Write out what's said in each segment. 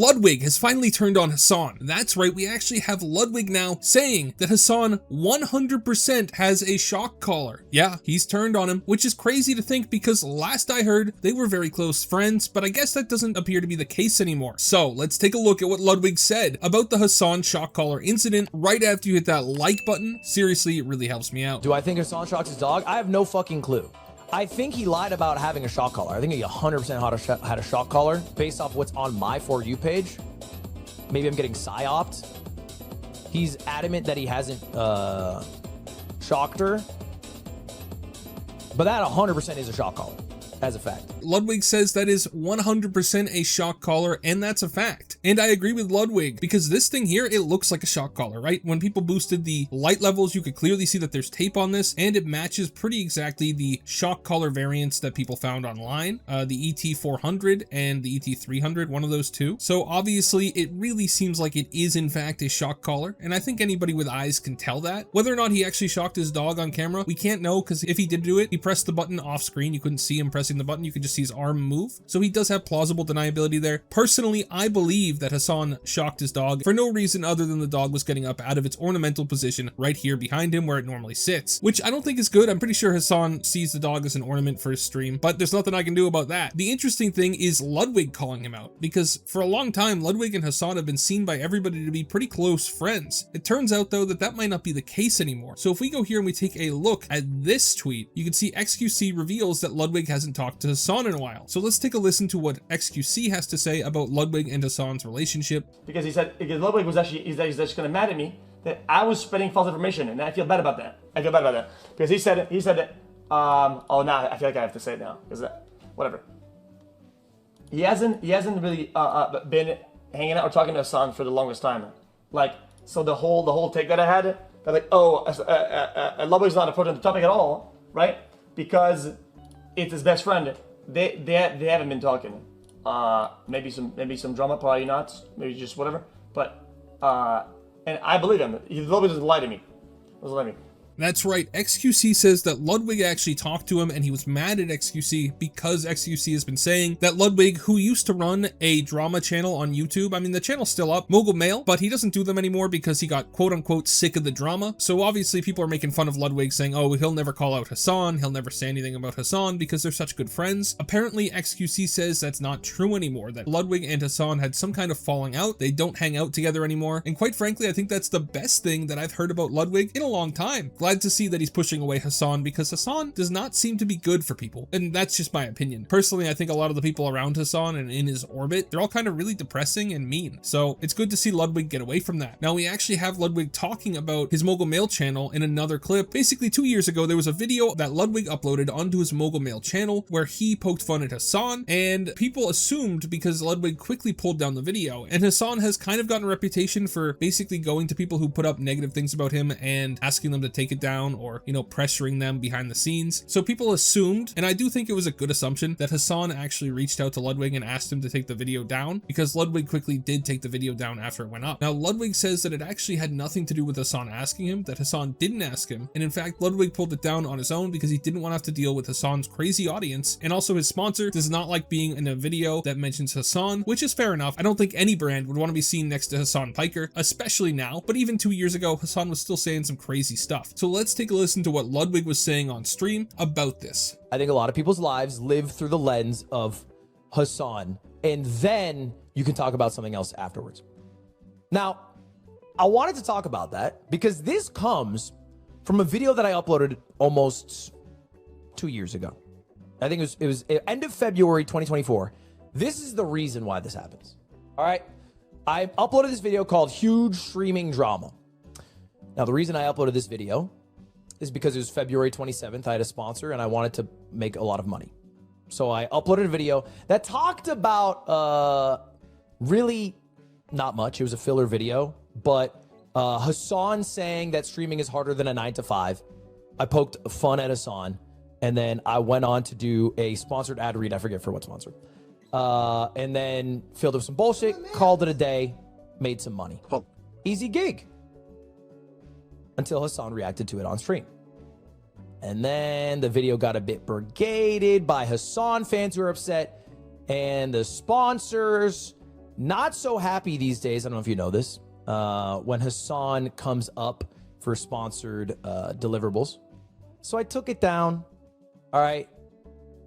Ludwig has finally turned on Hasan. That's right, we actually have Ludwig now saying that Hasan 100% has a shock collar. Yeah, he's turned on him, which is crazy to think because last I heard, they were very close friends, but I guess that doesn't appear to be the case anymore. So let's take a look at what Ludwig said about the Hasan shock collar incident right after you hit that like button. Seriously, it really helps me out. Do I think Hasan shocks his dog? I have no fucking clue. I think he lied about having a shock collar. I think he 100% had a shock collar based off what's on my For You page. Maybe I'm getting psyoped. He's adamant that he hasn't shocked her. But that 100% is a shock collar, as a fact. Ludwig says that is 100% a shock collar, and that's a fact. And I agree with Ludwig, because this thing here, it looks like a shock collar, right? When people boosted the light levels, you could clearly see that there's tape on this, and it matches pretty exactly the shock collar variants that people found online, the ET400 and the ET300, one of those two. So obviously, it really seems like it is in fact a shock collar, and I think anybody with eyes can tell that. Whether or not he actually shocked his dog on camera, we can't know, because if he did do it, he pressed the button off screen. You couldn't see him pressing the button, you could just see his arm move. So he does have plausible deniability there. Personally, I believe that Hasan shocked his dog for no reason other than the dog was getting up out of its ornamental position right here behind him where it normally sits, which I don't think is good. I'm pretty sure Hasan sees the dog as an ornament for his stream, but there's nothing I can do about that. The interesting thing is Ludwig calling him out, because for a long time, Ludwig and Hasan have been seen by everybody to be pretty close friends. It turns out though that might not be the case anymore. So if we go here and we take a look at this tweet, you can see XQC reveals that Ludwig hasn't talked to Hasan in a while. So let's take a listen to what XQC has to say about Ludwig and Hasan's relationship. Because he said, because Ludwig was actually, he's just kind of mad at me that I was spreading false information, and I feel bad about that. I feel bad about that. Because he said that, oh, now I feel like I have to say it now, because whatever. He hasn't really been hanging out or talking to Hasan for the longest time. Like, so the whole take that I had, that like, oh, Ludwig's not approaching the topic at all, right? Because it's his best friend. They haven't been talking. Maybe some drama, probably not. Maybe just whatever. But and I believe him. Ludwig doesn't lie to me. Doesn't lie to me. That's right, XQC says that Ludwig actually talked to him and he was mad at XQC because XQC has been saying that Ludwig, who used to run a drama channel on YouTube, I mean the channel's still up, Mogul Mail, but he doesn't do them anymore because he got quote unquote sick of the drama. So obviously people are making fun of Ludwig saying, oh, he'll never call out Hasan, he'll never say anything about Hasan because they're such good friends. Apparently XQC says that's not true anymore, that Ludwig and Hasan had some kind of falling out, they don't hang out together anymore, and quite frankly I think that's the best thing that I've heard about Ludwig in a long time. Glad to see that he's pushing away Hasan because Hasan does not seem to be good for people, and that's just my opinion. Personally, I think a lot of the people around Hasan and in his orbit, they're all kind of really depressing and mean, so it's good to see Ludwig get away from that. Now we actually have Ludwig talking about his Mogul Mail channel in another clip. Basically 2 years ago there was a video that Ludwig uploaded onto his Mogul Mail channel where he poked fun at Hasan, and people assumed because Ludwig quickly pulled down the video, and Hasan has kind of gotten a reputation for basically going to people who put up negative things about him and asking them to take it down, or, you know, pressuring them behind the scenes. So people assumed, and I do think it was a good assumption, that Hasan actually reached out to Ludwig and asked him to take the video down, because Ludwig quickly did take the video down after it went up. Now Ludwig says that it actually had nothing to do with Hasan asking him, that Hasan didn't ask him, and in fact Ludwig pulled it down on his own because he didn't want to have to deal with Hasan's crazy audience, and also his sponsor does not like being in a video that mentions Hasan, which is fair enough. I don't think any brand would want to be seen next to Hasan Piker, especially now, but even 2 years ago Hasan was still saying some crazy stuff. So let's take a listen to what Ludwig was saying on stream about this. I think a lot of people's lives live through the lens of Hasan, and then you can talk about something else afterwards. Now, I wanted to talk about that because this comes from a video that I uploaded almost 2 years ago. I think it was end of February 2024. This is the reason why this happens. All right. I uploaded this video called Huge Streaming Drama. Now, the reason I uploaded this video is because it was February 27th. I had a sponsor and I wanted to make a lot of money. So I uploaded a video that talked about really not much. It was a filler video, but Hasan saying that streaming is harder than a 9 to 5. I poked fun at Hasan, and then I went on to do a sponsored ad read. I forget for what sponsor. And then filled up some bullshit, called it a day, made some money. Easy gig. Until Hasan reacted to it on stream. And then the video got a bit brigaded by Hasan fans who were upset, and the sponsors Not so happy these days, I don't know if you know this, when Hasan comes up for sponsored deliverables. So I took it down. All right.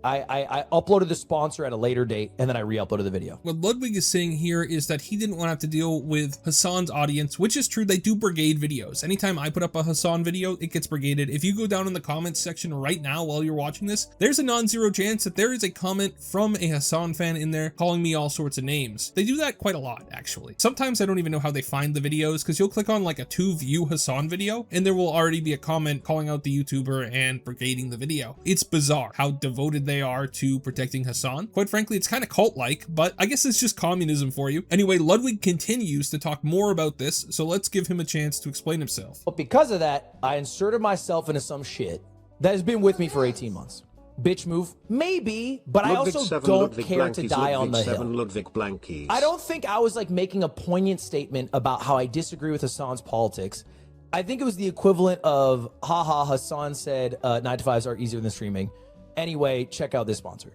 I uploaded the sponsor at a later date, and then I re-uploaded the video. What Ludwig is saying here is that he didn't want to have to deal with Hasan's audience, which is true. They do brigade videos. Anytime I put up a Hasan video, it gets brigaded. If you go down in the comments section right now while you're watching this, there's a non-zero chance that there is a comment from a Hasan fan in there calling me all sorts of names. They do that quite a lot, actually. Sometimes I don't even know how they find the videos, because you'll click on like a 2-view Hasan video, and there will already be a comment calling out the YouTuber and brigading the video. It's bizarre how devoted they are to protecting Hasan. Quite frankly, it's kind of cult-like, but I guess it's just communism for you. Anyway, Ludwig continues to talk more about this, so let's give him a chance to explain himself. But because of that, I inserted myself into some shit that has been with me for 18 months. Bitch move? Maybe, but I also don't care to die on the hill. I don't think I was like making a poignant statement about how I disagree with Hasan's politics. I think it was the equivalent of, haha, Hasan said 9-to-5s are easier than streaming. Anyway, check out this sponsor.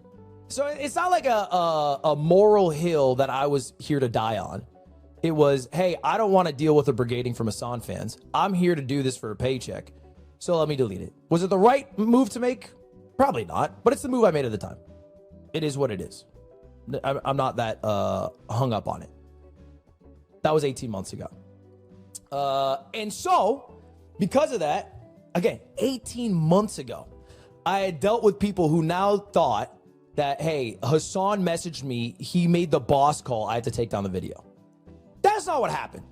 So it's not like a moral hill that I was here to die on. It was, hey, I don't want to deal with the brigading from Hasan fans. I'm here to do this for a paycheck. So let me delete it. Was it the right move to make? Probably not, but it's the move I made at the time. It is what it is. I'm not that hung up on it. That was 18 months ago. And so, because of that, again, 18 months ago, I had dealt with people who now thought that, hey, Hasan messaged me, he made the boss call, I had to take down the video. That's not what happened.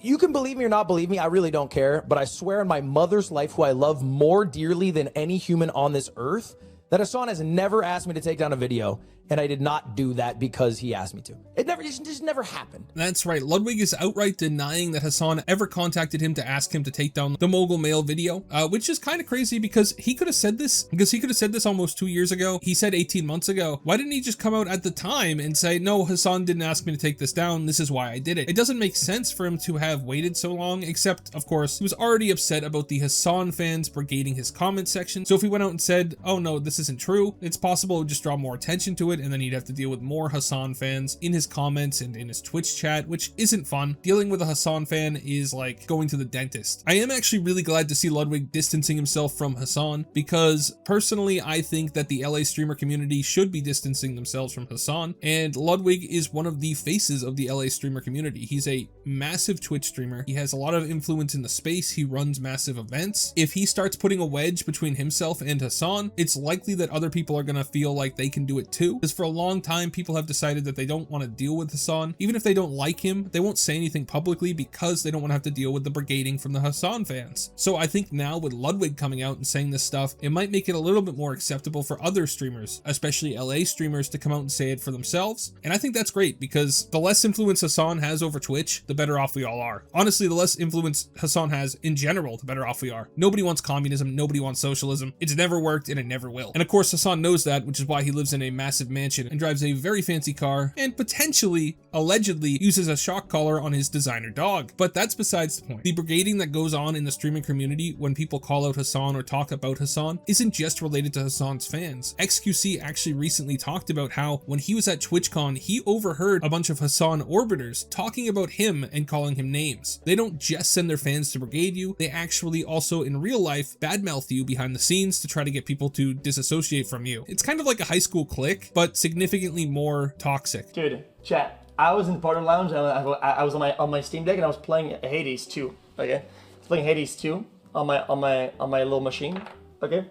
You can believe me or not believe me, I really don't care, but I swear on my mother's life, who I love more dearly than any human on this earth, that Hasan has never asked me to take down a video, and I did not do that because he asked me to. It just never happened. That's right. Ludwig is outright denying that Hasan ever contacted him to ask him to take down the Mogul Mail video, which is kind of crazy because he could have said this almost 2 years ago. He said 18 months ago. Why didn't he just come out at the time and say, no, Hasan didn't ask me to take this down. This is why I did it. It doesn't make sense for him to have waited so long, except, of course, he was already upset about the Hasan fans brigading his comment section. So if he went out and said, oh no, this isn't true, it's possible it would just draw more attention to it, and then he'd have to deal with more Hasan fans in his comments and in his Twitch chat, which isn't fun. Dealing with a Hasan fan is like going to the dentist. I am actually really glad to see Ludwig distancing himself from Hasan, because personally I think that the LA streamer community should be distancing themselves from Hasan, and Ludwig is one of the faces of the LA streamer community. He's a massive Twitch streamer. He has a lot of influence in the space. He runs massive events. If he starts putting a wedge between himself and Hasan, it's likely that other people are gonna feel like they can do it too, because for a long time people have decided that they don't want to deal with Hasan. Even if they don't like him, they won't say anything publicly because they don't want to have to deal with the brigading from the Hasan fans. So I think now with Ludwig coming out and saying this stuff, it might make it a little bit more acceptable for other streamers, especially LA streamers, to come out and say it for themselves. And I think that's great, because the less influence Hasan has over Twitch, the better off we all are. Honestly, the less influence Hasan has in general, the better off we are. Nobody wants communism, nobody wants socialism. It's never worked and it never will. And of course Hasan knows that, which is why he lives in a massive mansion and drives a very fancy car and potentially, allegedly, uses a shock collar on his designer dog. But that's besides the point. The brigading that goes on in the streaming community when people call out Hasan or talk about Hasan isn't just related to Hasan's fans. XQC actually recently talked about how when he was at TwitchCon, he overheard a bunch of Hasan orbiters talking about him and calling him names. They don't just send their fans to brigade you, they actually also in real life badmouth you behind the scenes to try to get people to disassociate from you. It's kind of like a high school clique, but significantly more toxic. Dude, chat. I was in the partner lounge. I was on my Steam Deck and I was playing Hades 2. Okay, I was playing Hades 2 on my little machine. Okay,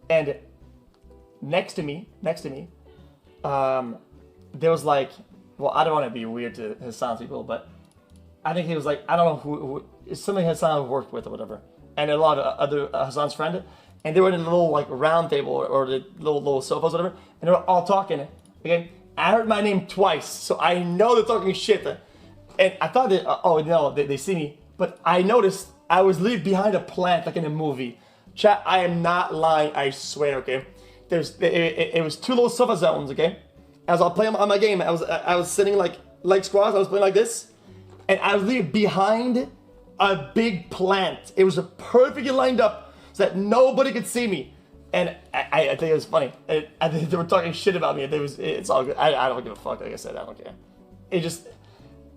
and next to me, there was like, well, I don't want to be weird to Hasan's people, but I think he was like, I don't know who it's somebody Hasan worked with or whatever, and a lot of other Hasan's friend, and they were in a little like round table or the little sofas, whatever, and they were all talking. Okay, I heard my name twice, so I know they're talking shit, and I thought that oh no, they see me, but I noticed I was literally behind a plant like in a movie. Chat, I am not lying, I swear. Okay, it was two little sofa zones. Okay, as I was playing on my game, I was sitting like leg squats. I was playing like this, and I was literally behind a big plant. It was perfectly lined up so that nobody could see me. And I think it was funny. I think they were talking shit about me. It's all good. I don't give a fuck. Like I said, I don't care.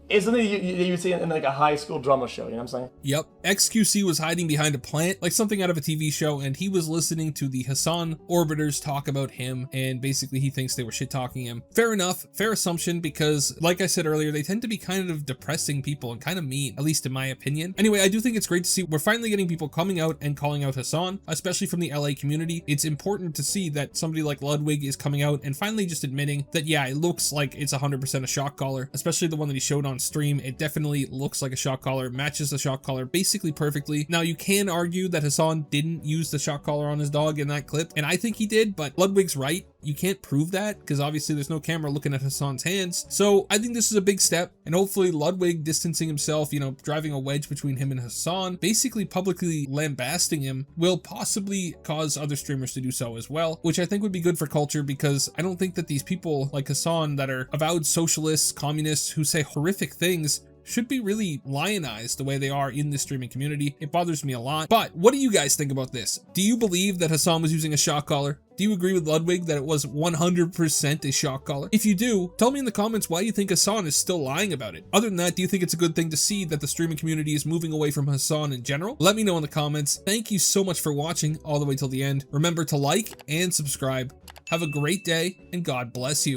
it's something you would see in like a high school drama show, you know what I'm saying? Yep. XQC was hiding behind a plant, like something out of a TV show, and he was listening to the Hasan orbiters talk about him, and basically he thinks they were shit-talking him. Fair enough, fair assumption, because like I said earlier, they tend to be kind of depressing people and kind of mean, at least in my opinion. Anyway, I do think it's great to see we're finally getting people coming out and calling out Hasan, especially from the LA community. It's important to see that somebody like Ludwig is coming out and finally just admitting that, yeah, it looks like it's 100% a shock collar, especially the one that he showed on stream. It definitely looks like a shock collar, matches the shock collar basically perfectly. Now you can argue that Hasan didn't use the shock collar on his dog in that clip, and I think he did, but Ludwig's right. You can't prove that because obviously there's no camera looking at Hasan's hands. So I think this is a big step, and hopefully Ludwig distancing himself, you know, driving a wedge between him and Hasan, basically publicly lambasting him, will possibly cause other streamers to do so as well, which I think would be good for culture, because I don't think that these people like Hasan that are avowed socialists, communists, who say horrific things should be really lionized the way they are in the streaming community. It bothers me a lot. But what do you guys think about this? Do you believe that Hasan was using a shock collar? Do you agree with Ludwig that it was 100% a shock collar? If you do, tell me in the comments why you think Hasan is still lying about it. Other than that, do you think it's a good thing to see that the streaming community is moving away from Hasan in general? Let me know in the comments. Thank you so much for watching all the way till the end. Remember to like and subscribe. Have a great day, and God bless you.